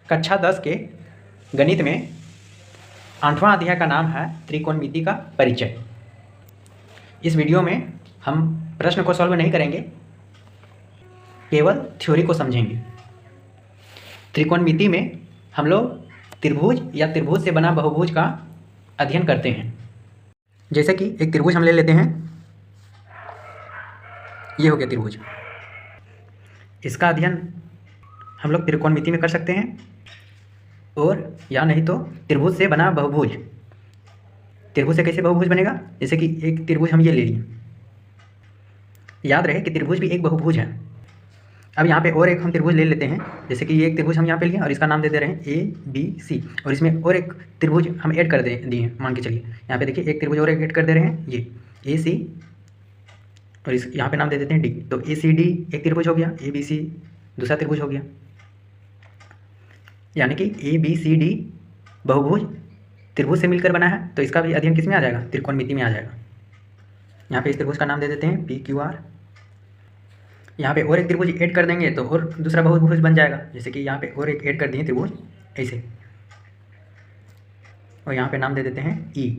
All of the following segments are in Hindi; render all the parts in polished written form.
कक्षा 10 के गणित में 8वां अध्याय का नाम है त्रिकोणमिति का परिचय। इस वीडियो में हम प्रश्न को सॉल्व नहीं करेंगे, केवल थ्योरी को समझेंगे। त्रिकोणमिति में हम लोग त्रिभुज या त्रिभुज से बना बहुभुज का अध्ययन करते हैं। जैसे कि एक त्रिभुज हम ले लेते हैं, ये हो गया त्रिभुज। इसका अध्ययन हम लोग त्रिकोणमिति में कर सकते हैं, और या नहीं तो त्रिभुज से बना बहुभुज। त्रिभुज से कैसे बहुभुज बनेगा? जैसे कि एक त्रिभुज हम ये ले लिए, याद रहे कि त्रिभुज भी एक बहुभुज है। अब यहाँ पे और एक हम त्रिभुज ले लेते हैं, जैसे कि ये एक त्रिभुज हम यहाँ पे लिए और इसका नाम दे दे रहे हैं ABC, और इसमें और एक त्रिभुज हम ऐड कर दिए। मान के चलिए यहाँ पे देखिए एक त्रिभुज और एक ऐड कर दे रहे हैं, ये AC, और इस यहाँ पे नाम दे देते हैं D। तो ACD एक त्रिभुज हो गया, ABC दूसरा त्रिभुज हो गया। यानी कि ABCD बहुभुज त्रिभुज से मिलकर बना है, तो इसका भी अध्ययन किस में आ जाएगा? त्रिकोणमिति में आ जाएगा। यहाँ पे इस त्रिभुज का नाम दे देते हैं PQR। यहाँ पे और एक त्रिभुज ऐड कर देंगे तो और दूसरा बहुभुज बन जाएगा, जैसे कि यहाँ पे और एक ऐड कर दिए त्रिभुज ऐसे, और यहाँ पे नाम दे देते हैं E।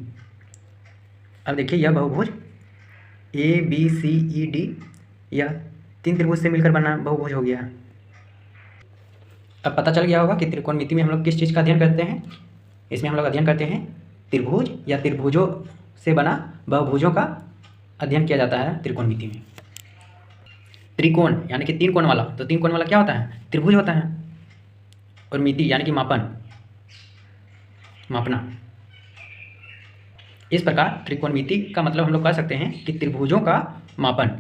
अब देखिए यह बहुभुज ABCED यह 3 त्रिभुज से मिलकर बना बहुभुज हो गया है। अब पता चल गया होगा कि त्रिकोणमिति में हम लोग किस चीज़ का अध्ययन करते हैं। इसमें हम लोग अध्ययन करते हैं त्रिभुज या त्रिभुजों से बना बहुभुजों का अध्ययन किया जाता है त्रिकोणमिति में। त्रिकोण यानी कि 3 कोण वाला, तो 3 कोण वाला क्या होता है? त्रिभुज होता है। और मिति यानी कि मापना। इस प्रकार त्रिकोणमिति का मतलब हम लोग कह सकते हैं कि त्रिभुजों का मापन।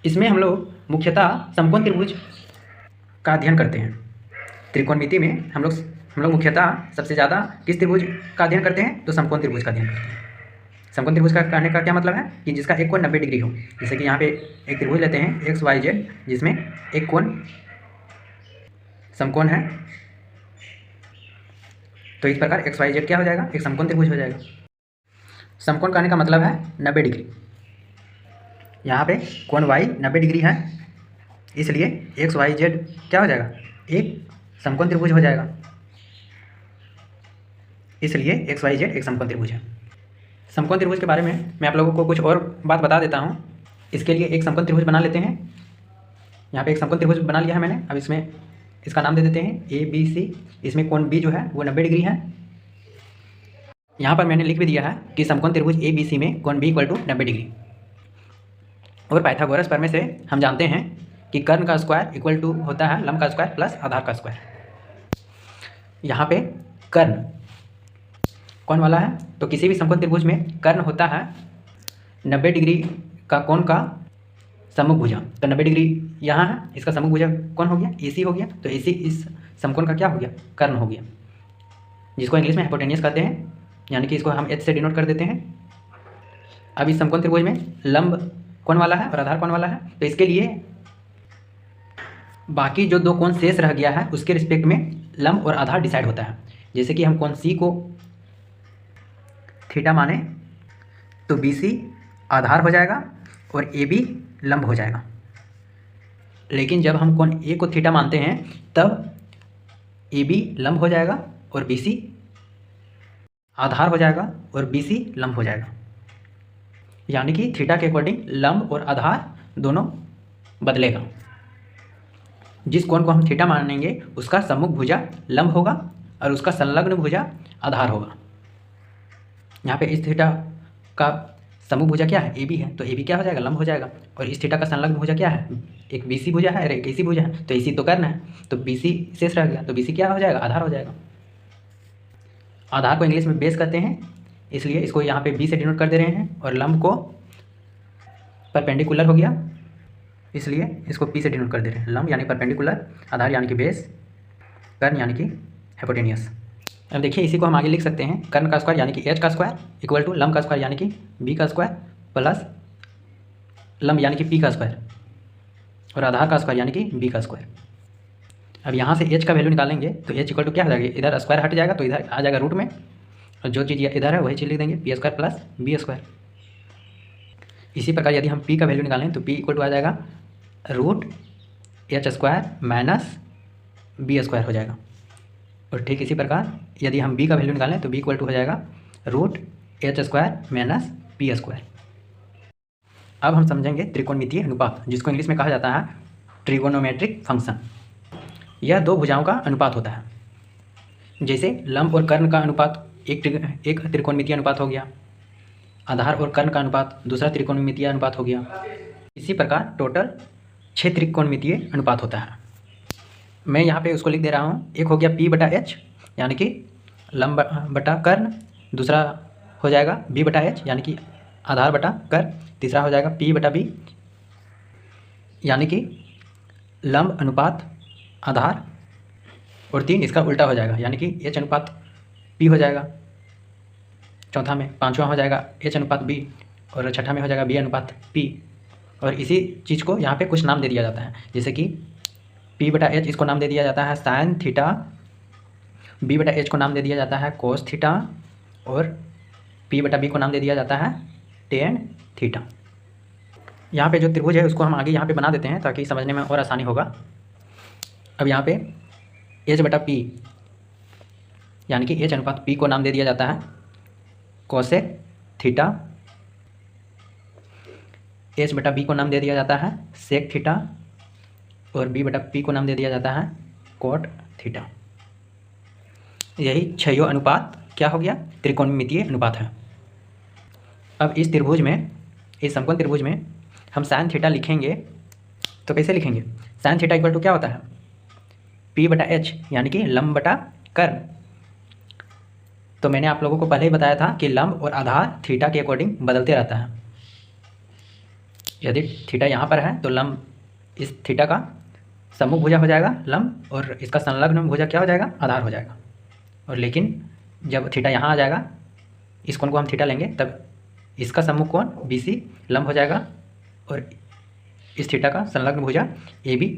इसमें हम लोग मुख्यतः समकोण त्रिभुज का अध्ययन करते हैं। त्रिकोणमिति में हम लोग मुख्यतः सबसे ज़्यादा किस त्रिभुज का अध्ययन करते हैं? तो समकोण त्रिभुज का अध्ययन करते हैं। समकोण त्रिभुज का कहने का क्या मतलब है? कि जिसका एक कोण 90 डिग्री हो। जैसे कि यहाँ पे एक त्रिभुज लेते हैं XYZ, जिसमें एक कोण समकोण है, तो इस प्रकार XYZ क्या हो जाएगा? एक समकोण त्रिभुज हो जाएगा। समकोण कहने का मतलब है 90 डिग्री। यहाँ पे कोण Y 90 डिग्री है, इसलिए XYZ क्या हो जाएगा? एक समकोण त्रिभुज हो जाएगा। इसलिए XYZ एक समकोण त्रिभुज है। समकोण त्रिभुज के बारे में मैं आप लोगों को कुछ और बात बता देता हूँ। इसके लिए एक समकोण त्रिभुज बना लेते हैं। यहाँ पे एक समकोण त्रिभुज बना लिया है मैंने। अब इसमें इसका नाम दे देते हैं ABC। इसमें कोण B जो है वो 90 डिग्री है। यहाँ पर मैंने लिख भी दिया है कि समकोण त्रिभुज ABC में कोण B = 90 डिग्री। और पाइथागोरस प्रमेय से हम जानते हैं कि कर्ण का स्क्वायर इक्वल टू होता है लंब का स्क्वायर प्लस आधार का स्क्वायर। यहाँ पे कर्ण कौन वाला है? तो किसी भी समकोण त्रिभुज में कर्ण होता है 90 डिग्री का कोण का सम्मुख भुजा। तो 90 डिग्री यहाँ है, इसका सम्मुख भुजा कौन हो गया? AC हो गया। तो AC इस समकोण का क्या हो गया? कर्ण हो गया, जिसको इंग्लिश में हाइपोटेन्यूस कहते हैं, यानी कि इसको हम H से डिनोट कर देते हैं। अब इस समकोण त्रिभुज में लंब कौन वाला है और आधार कौन वाला है? तो इसके लिए बाकी जो 2 कोण शेष रह गया है उसके रिस्पेक्ट में लंब और आधार डिसाइड होता है। जैसे कि हम कोण C को थीटा माने तो BC आधार हो जाएगा और AB लंब हो जाएगा। लेकिन जब हम कोण A को थीटा मानते हैं तब AB लंब हो जाएगा और BC आधार हो जाएगा और BC लंब हो जाएगा। यानी कि थीटा के अकॉर्डिंग लंब और आधार दोनों बदलेगा। जिस कोण को हम थीटा मानेंगे उसका सम्मुख भुजा लंब होगा और उसका संलग्न भुजा आधार होगा। यहाँ पे इस थीटा का सम्मुख भुजा क्या है? AB है, तो AB क्या हो जाएगा? लंब हो जाएगा। और इस थीटा का संलग्न भुजा क्या है? एक BC भुजा है और एक AC भुजा है। तो AC तो कर्ण है, तो BC शेष रह गया, तो BC क्या हो जाएगा? आधार हो जाएगा। आधार को इंग्लिश में बेस कहते हैं, इसलिए इसको यहाँ पे B से डिनोट कर दे रहे हैं। और लंब को परपेंडिकुलर हो गया, इसलिए इसको P से डिनोट कर दे रहे हैं। लंब यानी परपेंडिकुलर, आधार यानी कि बेस, कर्ण यानी कि हाइपोटेन्यूस। अब देखिए इसी को हम आगे लिख सकते हैं, कर्ण का स्क्वायर यानी कि H का स्क्वायर इक्वल टू लंब का स्क्वायर यानी कि B का स्क्वायर प्लस लंब यानी कि P का स्क्वायर और आधार का स्क्वायर यानी कि B का स्क्वायर। अब यहाँ से H का वैल्यू निकालेंगे तो H इक्वल टू क्या हो जाएगा? इधर स्क्वायर हट जाएगा तो इधर आ जाएगा रूट में, और जो चीज़ इधर है वही चीज़ लिख देंगे P² प्लस B²। इसी प्रकार यदि हम P का वैल्यू निकालें तो P इक्वल टू आ जाएगा √H² माइनस बी स्क्वायर हो जाएगा। और ठीक इसी प्रकार यदि हम बी का वैल्यू निकालें तो बी इक्वल टू हो जाएगा root H square minus P square. अब हम समझेंगे त्रिकोणमितीय अनुपात, जिसको इंग्लिश में कहा जाता है ट्रिगोनोमेट्रिक फंक्शन। यह दो भुजाओं का अनुपात होता है। जैसे लंब और कर्ण का अनुपात एक त्रिकोणमितीय अनुपात हो गया, आधार और कर्ण का अनुपात दूसरा त्रिकोणमितीय अनुपात हो गया। इसी प्रकार टोटल 6 त्रिकोणमितीय अनुपात होता है। मैं यहाँ पे उसको लिख दे रहा हूँ। एक हो गया P बटा H यानी कि लंब बटा कर्ण, दूसरा हो जाएगा B बटा H यानी कि आधार बटा कर्ण, तीसरा हो जाएगा P बटा B यानी कि लंब अनुपात आधार, और 3 इसका उल्टा हो जाएगा यानी कि H अनुपात P हो जाएगा। चौथा में 5वां हो जाएगा H अनुपात B, और छठा में हो जाएगा B अनुपात P। और इसी चीज़ को यहाँ पे कुछ नाम दे दिया जाता है, जैसे कि P बटा H इसको नाम दे दिया जाता है साइन थीटा, B बटा H को नाम दे दिया जाता है कोस थीटा, और P बटा B को नाम दे दिया जाता है टेन थीटा। यहाँ पे जो त्रिभुज है उसको हम आगे यहाँ पे बना देते हैं ताकि समझने में और आसानी होगा। अब यहाँ पे H बटा P यानी कि H अनुपात P को नाम दे दिया जाता है कोसेक थीटा, H बटा B को नाम दे दिया जाता है सेक थीटा, और B बटा P को नाम दे दिया जाता है कोट थीटा। यही 6 अनुपात क्या हो गया, त्रिकोणमितीय अनुपात है। अब इस त्रिभुज में, इस समकोण त्रिभुज में हम साइन थीटा लिखेंगे तो कैसे लिखेंगे? साइन थीटा इक्वल टू क्या होता है? P बटा H यानी कि लंब बटा कर्ण। तो मैंने आप लोगों को पहले ही बताया था कि लंब और आधार थीटा के अकॉर्डिंग बदलते रहता है। यदि थीटा यहाँ पर है तो लंब इस थीटा का सम्मुख भुजा हो जाएगा लंब, और इसका संलग्न भुजा क्या हो जाएगा, आधार हो जाएगा। और लेकिन जब थीटा यहाँ आ जाएगा, इस कोण को हम थीटा लेंगे, तब इसका सम्मुख कोण BC लंब हो जाएगा, और इस थीटा का संलग्न भुजा AB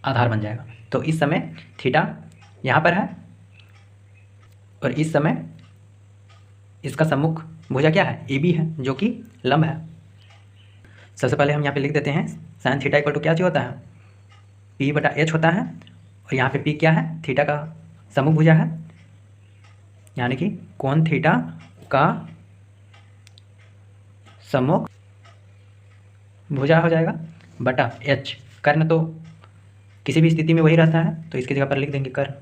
आधार बन जाएगा। तो इस समय थीटा यहाँ पर है, और इस समय इसका सम्मुख भुजा क्या है, AB है, जो कि लंब है। सबसे पहले हम यहाँ पे लिख देते हैं साइन थीटा इक्वल टू क्या चीज़ होता है, P बटा H होता है, और यहाँ पे P क्या है, थीटा का सम्मुख भुजा है, यानी कि कोण थीटा का सम्मुख भुजा हो जाएगा बटा H। कर्ण तो किसी भी स्थिति में वही रहता है, तो इसकी जगह पर लिख देंगे कर्ण।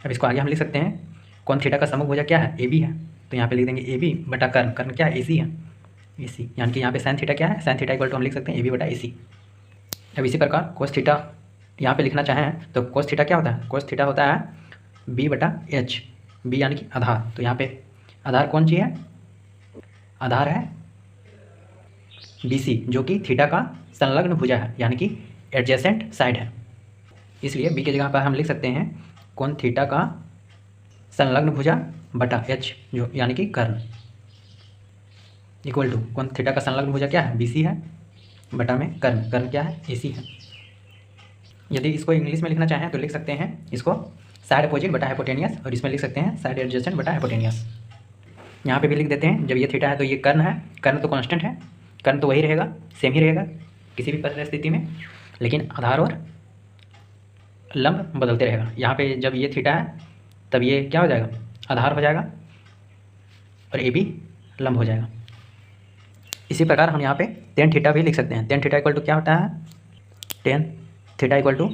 अब इसको आगे हम लिख सकते हैं, कोण थीटा का सम्मुख भुजा क्या है, AB है, तो यहाँ पे लिख देंगे AB बटा कर्ण। कर्ण क्या है, AC है, AC यानी कि यहाँ पे साइन थीटा क्या है, साइन थीटा इक्वल टू हम लिख सकते हैं AB बटा AC। अब इसी प्रकार कोस थीटा यहाँ पे लिखना चाहें तो कोस थीटा क्या होता है, कोस थीटा होता है B बटा H, B यानी कि आधार। तो यहाँ पे आधार कौन सी है, आधार है BC, जो कि थीटा का संलग्न भुजा है, यानी कि एडजेसेंट साइड है। इसलिए B की जगह पर हम लिख सकते हैं कोण थीटा का संलग्न भुजा बटा H, जो यानी कि कर्ण, इक्वल टू कोण थीटा का संलग्न भुजा क्या है, BC है, बटा में कर्ण, कर्ण क्या है, AC है। यदि इसको इंग्लिश में लिखना चाहें तो लिख सकते हैं इसको साइड अपोजिट बटा हाइपोटेनियस, और इसमें लिख सकते हैं साइड एडजेसेंट बटा हाइपोटेनियस। यहाँ पे भी लिख देते हैं, जब ये थीटा है तो ये कर्ण है, कर्ण तो कांस्टेंट है, कर्ण तो वही रहेगा, सेम ही रहेगा किसी भी परिस्थिति में, लेकिन आधार और लंब बदलते रहेगा। यहाँ पे जब ये थीटा है तब ये क्या हो जाएगा, आधार हो जाएगा, और AB लंब हो जाएगा। इसी प्रकार हम यहाँ पे टेन थीटा भी लिख सकते हैं। टेन थीटा इक्वल टू क्या होता है, tan theta equal to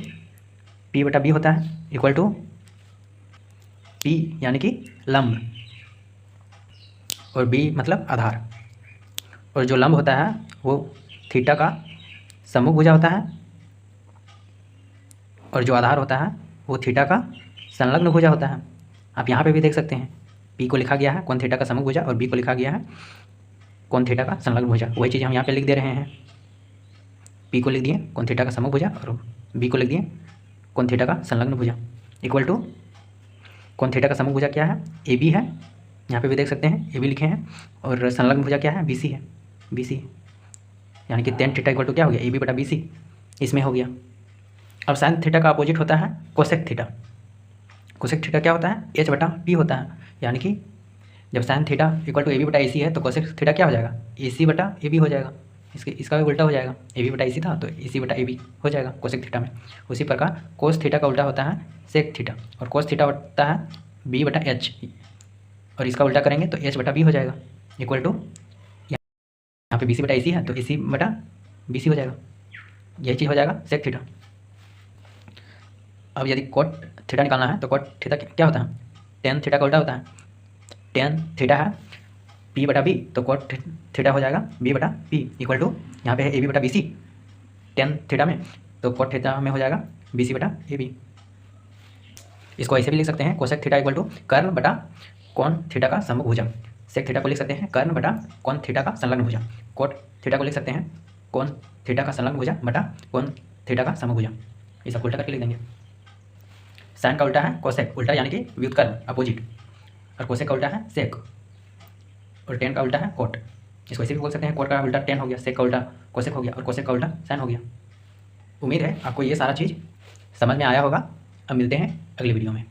P बटा B होता है, इक्वल टू P यानी कि लंब, और B मतलब आधार, और जो लंब होता है वो थीटा का सम्मुख भुजा होता है, और जो आधार होता है वो थीटा का संलग्न भुजा होता है। आप यहाँ पे भी देख सकते हैं, P को लिखा गया है कोण थीटा का सम्मुख भुजा, और B को लिखा गया है कोण थीटा का संलग्न भुजा। वही चीज़ हम यहाँ पे लिख दे रहे हैं, P को लिख दिए कोण थीटा का सम्मुख भुजा, और B को लिख दिए कोण थीटा का संलग्न भुजा, इक्वल टू कोण थीटा का सम्मुख भुजा क्या है, AB है, यहाँ पे भी देख सकते हैं AB लिखे हैं, और संलग्न भुजा क्या है, BC है, BC, यानी कि टेन थीटा इक्वल टू क्या हो गया, AB बटा BC, इसमें हो गया। अब साइन थीटा का अपोजिट होता है कोसेक थीटा। कोसेक थीटा क्या होता है, H बटा P होता है, यानी कि जब sine theta equal to AB बटा AC है तो कोसेक थीटा क्या हो जाएगा, AC बटा AB हो जाएगा। इसका भी उल्टा हो जाएगा, ए बी बटा इसी था तो इसी बटा ए बी हो जाएगा कोसेक थीटा में। उसी प्रकार कोस थीटा का उल्टा होता है सेक थीटा, और कोस थीटा होता है बी बटा एच, और इसका उल्टा करेंगे तो एच बटा बी हो जाएगा, इक्वल टू यहाँ पे बी सी बटा ए सी है तो ए सी बटा बी सी हो जाएगा। यही चीज़ हो जाएगा सेक थीटा। अब यदि कोट थीटा निकालना है तो कोट थीटा क्या होता है, टेन थीटा का उल्टा होता है। टेन थीटा है पी बटा बी, तो कोट थीटा हो जाएगा बी बटा पी, इक्वल टू यहाँ पे है ए बी बटा बी सी टेन थीटा में, तो कोट थीटा में हो जाएगा बी सी बटा ए बी। इसको ऐसे भी लिख सकते हैं, कोसेक थीटा इक्वल टू कर्ण बटा कोण थीटा का समभुजम। सेक थीटा को लिख सकते हैं कर्ण बटा कोण थीटा का संलग्न भुजम। कोट थीटा को लिख सकते हैं कोण थीटा का संलग्न भुजम बटा कोण थीटा का समभुजम। ये सब उल्टा करके लिख देंगे। साइन का उल्टा है कोसेक, उल्टा यानी कि व्युत्क्रम अपोजिट, और कोसेक का उल्टा है सेक, और टेन का उल्टा है कोट। इसको ऐसे भी बोल सकते हैं, कोट का उल्टा टेन हो गया, सेक का उल्टा कोसेक हो गया, और कोसेक का उल्टा साइन हो गया। उम्मीद है आपको ये सारा चीज़ समझ में आया होगा। अब मिलते हैं अगली वीडियो में।